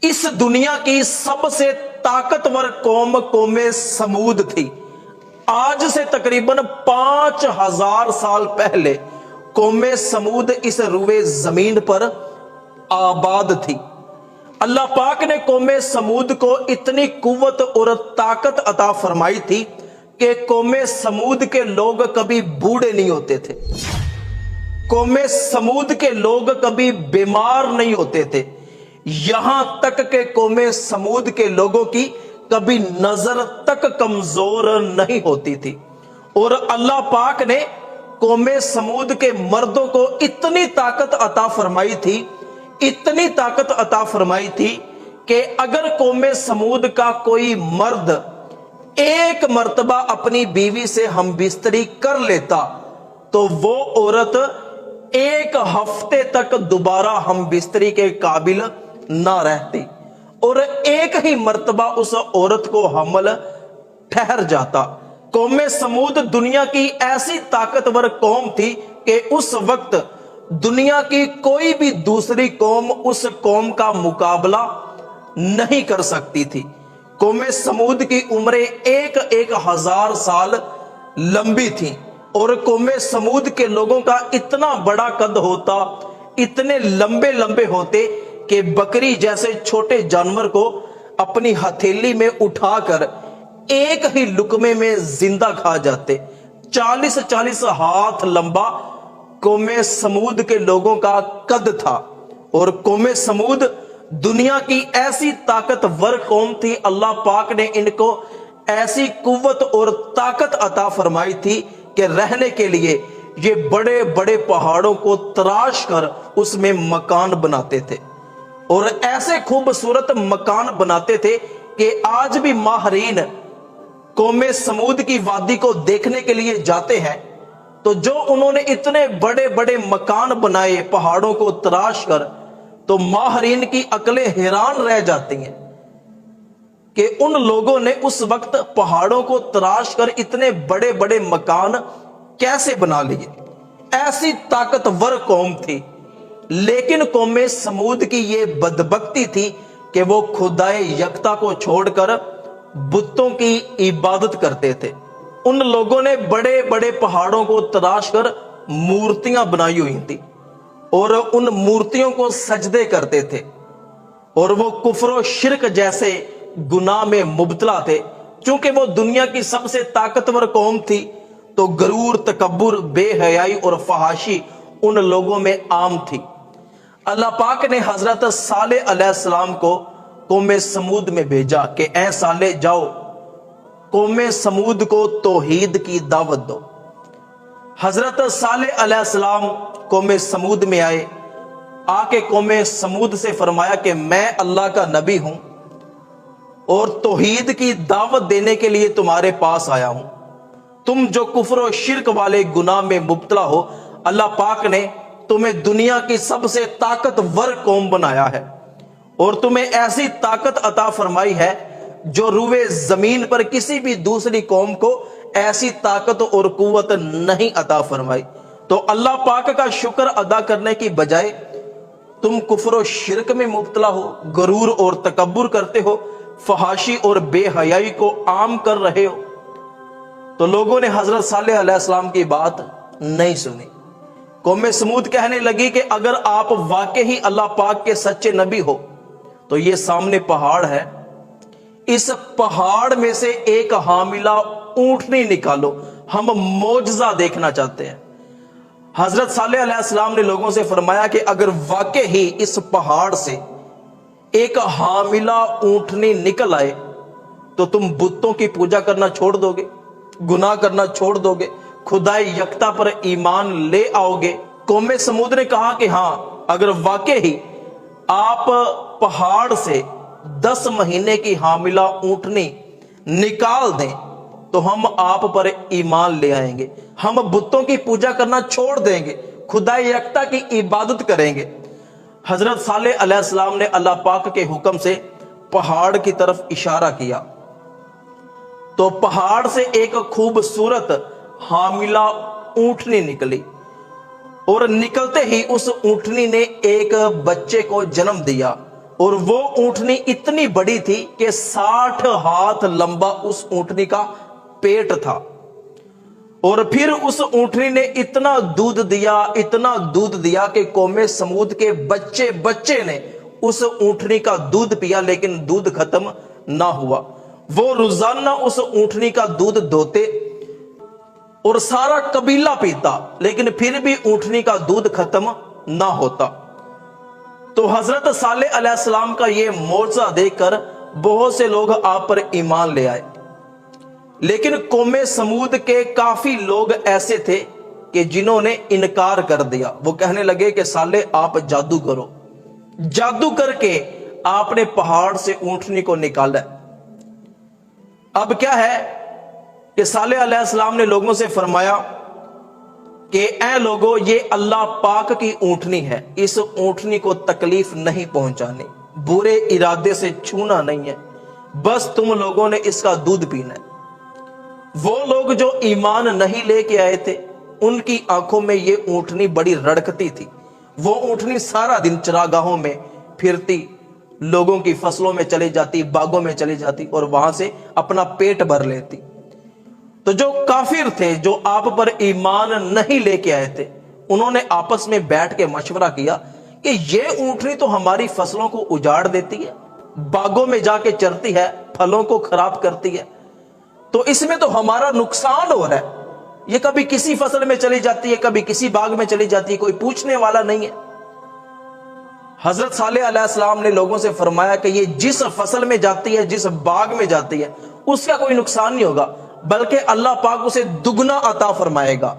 इस दुनिया की सबसे ताकतवर कौम कौम समूद थी। आज से तकरीबन 5000 साल पहले कौम समूद इस रुए जमीन पर आबाद थी। अल्लाह पाक ने कौम समूद को इतनी कुव्वत और ताकत अता फरमाई थी कि कौम समूद के लोग कभी बूढ़े नहीं होते थे, कौम समूद के लोग कभी बीमार नहीं होते थे, यहां तक के कौम समूद के लोगों की कभी नजर तक कमजोर नहीं होती थी। और अल्लाह पाक ने कौम समूद के मर्दों को इतनी ताकत अता फरमाई थी, इतनी ताकत अता फरमाई थी कि अगर कौम समूद का कोई मर्द एक मर्तबा अपनी बीवी से हम बिस्तरी कर लेता तो वो औरत एक हफ्ते तक दोबारा हम बिस्तरी के काबिल ना रहती और एक ही मर्तबा उस औरत को हमल ठहर जाता। कौम समूद दुनिया की ऐसी ताकतवर कौम थी कि उस वक्त दुनिया की कोई भी दूसरी कौम उस कौम का मुकाबला नहीं कर सकती थी। कौम समूद की उम्रें एक हजार साल लंबी थी और कौम समूद के लोगों का इतना बड़ा कद होता, इतने लंबे लंबे होते कि बकरी जैसे छोटे जानवर को अपनी हथेली में उठाकर एक ही लुकमे में जिंदा खा जाते। 40-40 हाथ लंबा कौम समूद के लोगों का कद था और कौम समूद दुनिया की ऐसी ताकतवर कौम थी। अल्लाह पाक ने इनको ऐसी कुव्वत और ताकत अता फरमाई थी कि रहने के लिए ये बड़े बड़े पहाड़ों को तराश कर उसमें मकान बनाते थे और ऐसे खूबसूरत मकान बनाते थे कि आज भी माहरीन कौम समूद की वादी को देखने के लिए जाते हैं तो जो उन्होंने इतने बड़े बड़े मकान बनाए पहाड़ों को तराश कर, तो माहरीन की अकलें हैरान रह जाती हैं कि उन लोगों ने उस वक्त पहाड़ों को तराश कर इतने बड़े बड़े मकान कैसे बना लिए। ऐसी ताकतवर कौम थी, लेकिन कौम समूद की ये बदबख्ती थी कि वो खुदाए यकता को छोड़कर बुतों की इबादत करते थे। उन लोगों ने बड़े बड़े पहाड़ों को तराश कर मूर्तियां बनाई हुई थी और उन मूर्तियों को सजदे करते थे और वो कुफ्र और शिरक जैसे गुनाह में मुब्तला थे। क्योंकि वो दुनिया की सबसे ताकतवर कौम थी तो गरूर, तकब्बुर, बेहयाई और फहाशी उन लोगों में आम थी। अल्लाह पाक ने हजरत सालेह अलैहिस्सलाम को कौम समूद में भेजा कि ऐ साले जाओ कौम समूद को तौहीद की दावत दो। हजरत सालेह अलैहिस्सलाम कौम समूद में आए, आके कौम समूद से फरमाया कि मैं अल्लाह का नबी हूं और तौहीद की दावत देने के लिए तुम्हारे पास आया हूं। तुम जो कुफ्र और शिरक वाले गुनाह में मुब्तला हो, अल्लाह पाक ने तुम्हें दुनिया की सबसे ताकतवर कौम बनाया है और तुम्हें ऐसी ताकत अता फरमाई है जो रुए जमीन पर किसी भी दूसरी कौम को ऐसी ताकत और कुव्वत नहीं अता फरमाई। तो अल्लाह पाक का शुक्र अदा करने की बजाय तुम कुफ्र और शिरक में मुब्तला हो, गरूर और तकब्बुर करते हो, फहाशी और बेहयाई को आम कर रहे हो। तो लोगों ने हजरत सालेह अलैहिस्सलाम की बात नहीं सुनी। कौम समूद कहने लगी कि अगर आप वाकई ही अल्लाह पाक के सच्चे नबी हो तो ये सामने पहाड़ है, इस पहाड़ में से एक हामिला ऊंटनी निकालो, हम मौजजा देखना चाहते हैं। हजरत सालेह अलैहिस्सलाम ने लोगों से फरमाया कि अगर वाकई ही इस पहाड़ से एक हामिला ऊंटनी निकल आए तो तुम बुतों की पूजा करना छोड़ दोगे, गुनाह करना छोड़ दोगे, खुदाए यकता पर ईमान ले आओगे। कौम समूद ने कहा कि हां, अगर वाकई ही आप पहाड़ से 10 महीने की हामिला ऊंटनी निकाल दें तो हम आप पर ईमान ले आएंगे, हम बुतों की पूजा करना छोड़ देंगे, खुदाए यकता की इबादत करेंगे। हजरत सालेह अलैहिस्सलाम ने अल्लाह पाक के हुक्म से पहाड़ की तरफ इशारा किया तो पहाड़ से एक खूबसूरत हामिला ऊंटनी निकली और निकलते ही उस ऊंटनी ने एक बच्चे को जन्म दिया और वो ऊंटनी इतनी बड़ी थी कि 60 हाथ लंबा उस ऊंटनी का पेट था। और फिर उस ऊंटनी ने इतना दूध दिया कि कौमे समूद के बच्चे बच्चे ने उस ऊंटनी का दूध पिया, लेकिन दूध खत्म ना हुआ। वो रोजाना उस ऊंटनी का दूध दोते और सारा कबीला पीता, लेकिन फिर भी ऊंटनी का दूध खत्म ना होता। तो हजरत सालेह अलैहिस्सलाम का ये मौजज़ा देखकर बहुत से लोग आप पर ईमान ले आए, लेकिन कौमे समूद के काफी लोग ऐसे थे कि जिन्होंने इनकार कर दिया। वो कहने लगे कि सालेह आप जादू करो, जादू करके आपने पहाड़ से ऊंटनी को निकाला। अब क्या है कि सालेह अलैहिस्सलाम ने लोगों से फरमाया कि ऐ लोगों, ये अल्लाह पाक की ऊंटनी है, इस ऊंटनी को तकलीफ नहीं पहुंचानी, बुरे इरादे से छूना नहीं है, बस तुम लोगों ने इसका दूध पीना है। वो लोग जो ईमान नहीं लेके आए थे, उनकी आंखों में ये ऊंटनी बड़ी रड़कती थी। वो ऊंटनी सारा दिन चरागाहों में फिरती, लोगों की फसलों में चली जाती, बागों में चली जाती और वहां से अपना पेट भर लेती। तो जो काफिर थे, जो आप पर ईमान नहीं लेके आए थे, उन्होंने आपस में बैठ के मशवरा किया कि ये ऊंटनी तो हमारी फसलों को उजाड़ देती है, बागों में जाके चरती है, फलों को खराब करती है, तो इसमें तो हमारा नुकसान हो रहा है। ये कभी किसी फसल में चली जाती है, कभी किसी बाग में चली जाती है, कोई पूछने वाला नहीं है। हजरत सालेह अलैहिस्सलाम ने लोगों से फरमाया कि ये जिस फसल में जाती है, जिस बाग में जाती है, उसका कोई नुकसान नहीं होगा, बल्कि अल्लाह पाक उसे दुगना अता फरमाएगा।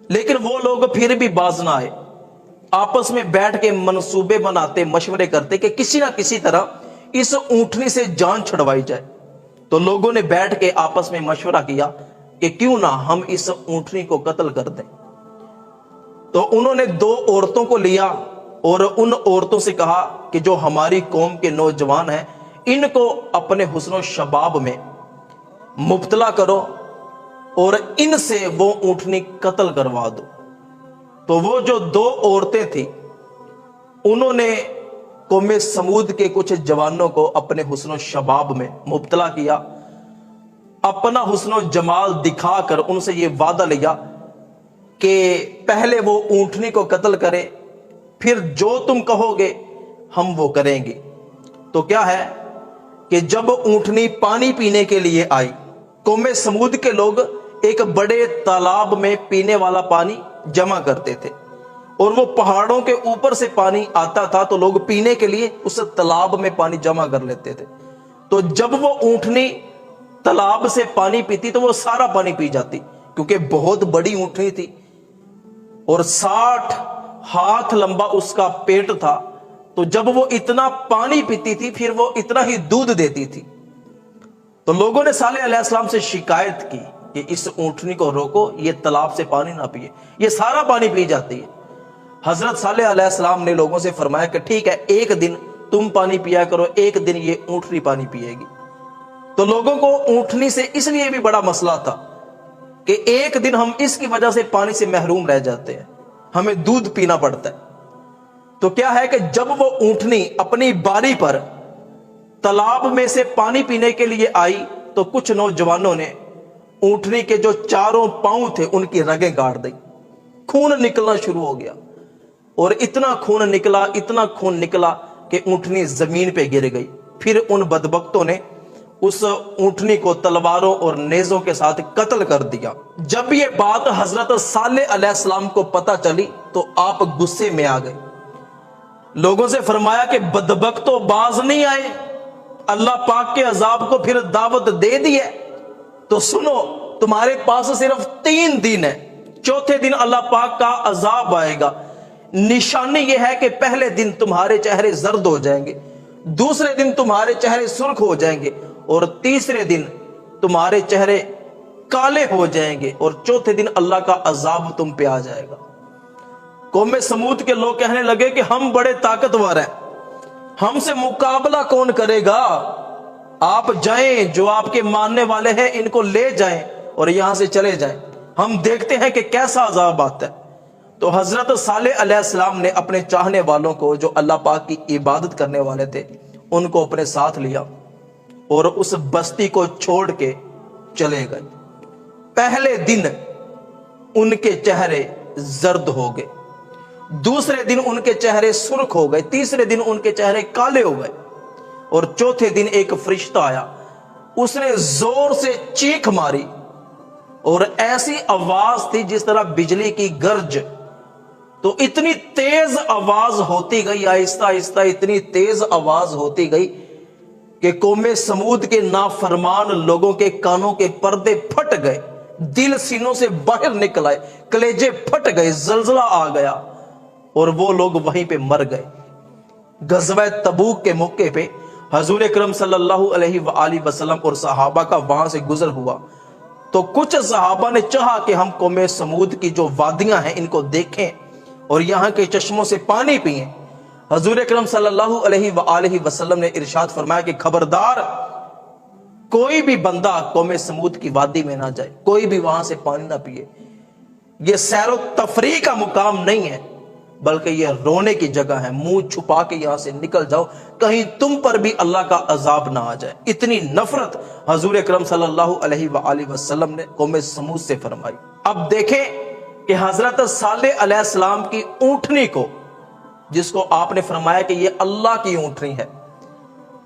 लेकिन वो लोग फिर भी बाज ना आए, आपस में बैठ के मंसूबे बनाते, मशवरे करते कि किसी ना किसी तरह इस ऊंटनी से जान छुड़वाई जाए। तो लोगों ने बैठ के आपस में मशवरा किया कि क्यों ना हम इस ऊंटनी को कत्ल कर दें। तो उन्होंने 2 औरतों को लिया और उन औरतों से कहा कि जो हमारी कौम के नौजवान हैं, इनको अपने हुस्न शबाब में मुब्तला करो और इनसे वो ऊंटनी कत्ल करवा दो। तो वो जो 2 औरतें थी, उन्होंने कौमे समूद के कुछ जवानों को अपने हुस्न शबाब में मुब्तला किया, अपना हुस्न जमाल दिखाकर उनसे ये वादा लिया कि पहले वो ऊंटनी को कत्ल करे, फिर जो तुम कहोगे हम वो करेंगे। तो क्या है कि जब ऊंटनी पानी पीने के लिए आई, कौमे समूद के लोग एक बड़े तालाब में पीने वाला पानी जमा करते थे और वो पहाड़ों के ऊपर से पानी आता था, तो लोग पीने के लिए उस तालाब में पानी जमा कर लेते थे। तो जब वो ऊंटनी तालाब से पानी पीती तो वो सारा पानी पी जाती, क्योंकि बहुत बड़ी ऊंटनी थी और 60 हाथ लंबा उसका पेट था। तो जब वो इतना पानी पीती थी, फिर वो इतना ही दूध देती थी। तो लोगों ने सालेह अलैहिस्सलाम से शिकायत की कि इस ऊंटनी को रोको, ये तालाब से पानी ना पिए, ये सारा पानी पी जाती है। हजरत सालेह अलैहिस्सलाम ने लोगों से फरमाया कि ठीक है, एक दिन तुम पानी पिया करो, एक दिन ये ऊंटनी पानी पिएगी। तो लोगों को ऊंटनी से इसलिए भी बड़ा मसला था कि एक दिन हम इसकी वजह से पानी से महरूम रह जाते हैं, हमें दूध पीना पड़ता है। तो क्या है कि जब वो ऊंटनी अपनी बारी पर तालाब में से पानी पीने के लिए आई, तो कुछ नौजवानों ने ऊंटनी के जो चारों पांव थे उनकी रगें काट दी। खून निकलना शुरू हो गया और इतना खून निकला कि ऊंटनी जमीन पे गिर गई। फिर उन बदबख्तों ने उस ऊंटनी को तलवारों और नेज़ों के साथ कत्ल कर दिया। जब ये बात हजरत सालेह अलैहिस्सलाम को पता चली तो आप गुस्से में आ गए। लोगों से फरमाया कि बदबख्तों बाज नहीं आए, अल्लाह पाक के अजाब को फिर दावत दे दी है। तो सुनो, तुम्हारे पास सिर्फ 3 दिन है, चौथे दिन अल्लाह पाक का अजाब आएगा। निशानी यह है कि पहले दिन तुम्हारे चेहरे जर्द हो जाएंगे, दूसरे दिन तुम्हारे चेहरे सुर्ख हो जाएंगे और तीसरे दिन तुम्हारे चेहरे काले हो जाएंगे और चौथे दिन अल्लाह का अजाब तुम पे आ जाएगा। कौमे समूद के लोग कहने लगे कि हम बड़े ताकतवर हैं, हमसे मुकाबला कौन करेगा, आप जाएं, जो आपके मानने वाले हैं इनको ले जाएं और यहां से चले जाएं, हम देखते हैं कि कैसा अजाब आता है। تو حضرت صالح علیہ السلام نے اپنے چاہنے والوں کو جو اللہ پاک کی عبادت کرنے والے تھے ان کو اپنے ساتھ لیا اور اس بستی کو چھوڑ کے چلے گئے۔ پہلے دن ان کے چہرے زرد ہو گئے، دوسرے دن ان کے چہرے سرخ ہو گئے، تیسرے دن ان کے چہرے کالے ہو گئے، اور چوتھے دن ایک فرشتہ آیا، اس نے زور سے چیخ ماری اور ایسی آواز تھی جس طرح بجلی کی گرج، تو اتنی تیز آواز ہوتی گئی، آہستہ آہستہ اتنی تیز آواز ہوتی گئی کہ قوم سمود کے نافرمان لوگوں کے کانوں کے پردے پھٹ گئے، دل سینوں سے باہر نکل آئے، کلیجے پھٹ گئے، زلزلہ آ گیا اور وہ لوگ وہیں پہ مر گئے۔ غزوہ تبوک کے موقع پہ حضور اکرم صلی اللہ علیہ وآلہ وسلم اور صحابہ کا وہاں سے گزر ہوا، تو کچھ صحابہ نے چاہا کہ ہم قوم سمود کی جو وادیاں ہیں ان کو دیکھیں اور یہاں کے چشموں سے پانی پئیں۔ حضور اکرم صلی اللہ علیہ وآلہ وسلم نے ارشاد فرمایا کہ خبردار، کوئی بھی بندہ قوم سمود کی وادی میں نہ جائے، کوئی بھی وہاں سے پانی نہ پیے۔ یہ سیر و تفریح کا مقام نہیں ہے، بلکہ یہ رونے کی جگہ ہے۔ منہ چھپا کے یہاں سے نکل جاؤ، کہیں تم پر بھی اللہ کا عذاب نہ آ جائے۔ اتنی نفرت حضور اکرم صلی اللہ علیہ وآلہ وسلم نے قوم سمود سے فرمائی۔ اب دیکھیں کہ حضرت صالح علیہ السلام کی اونٹنی کو، جس کو آپ نے فرمایا کہ یہ اللہ کی اونٹنی ہے،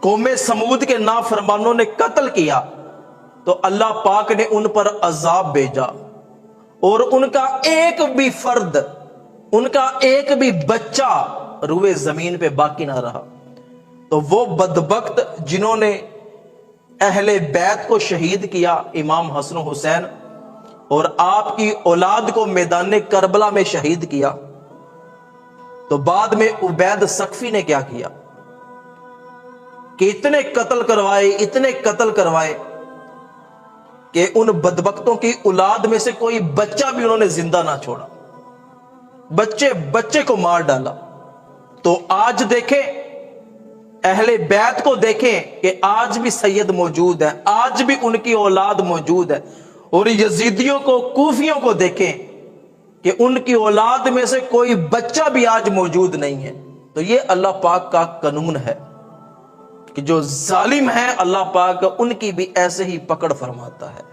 قوم سمود کے نافرمانوں نے قتل کیا، تو اللہ پاک نے ان پر عذاب بھیجا اور ان کا ایک بھی فرد، ان کا ایک بھی بچہ روئے زمین پہ باقی نہ رہا۔ تو وہ بدبخت جنہوں نے اہل بیت کو شہید کیا، امام حسن و حسین، اور آپ کی اولاد کو میدان کربلا میں شہید کیا، تو بعد میں عبید ثقفی نے کیا کیا کہ اتنے قتل کروائے کہ ان بدبختوں کی اولاد میں سے کوئی بچہ بھی انہوں نے زندہ نہ چھوڑا، بچے کو مار ڈالا۔ تو آج دیکھیں، اہل بیت کو دیکھیں کہ آج بھی سید موجود ہے، آج بھی ان کی اولاد موجود ہے، اور یزیدیوں کو، کوفیوں کو دیکھیں کہ ان کی اولاد میں سے کوئی بچہ بھی آج موجود نہیں ہے۔ تو یہ اللہ پاک کا قانون ہے کہ جو ظالم ہے اللہ پاک ان کی بھی ایسے ہی پکڑ فرماتا ہے۔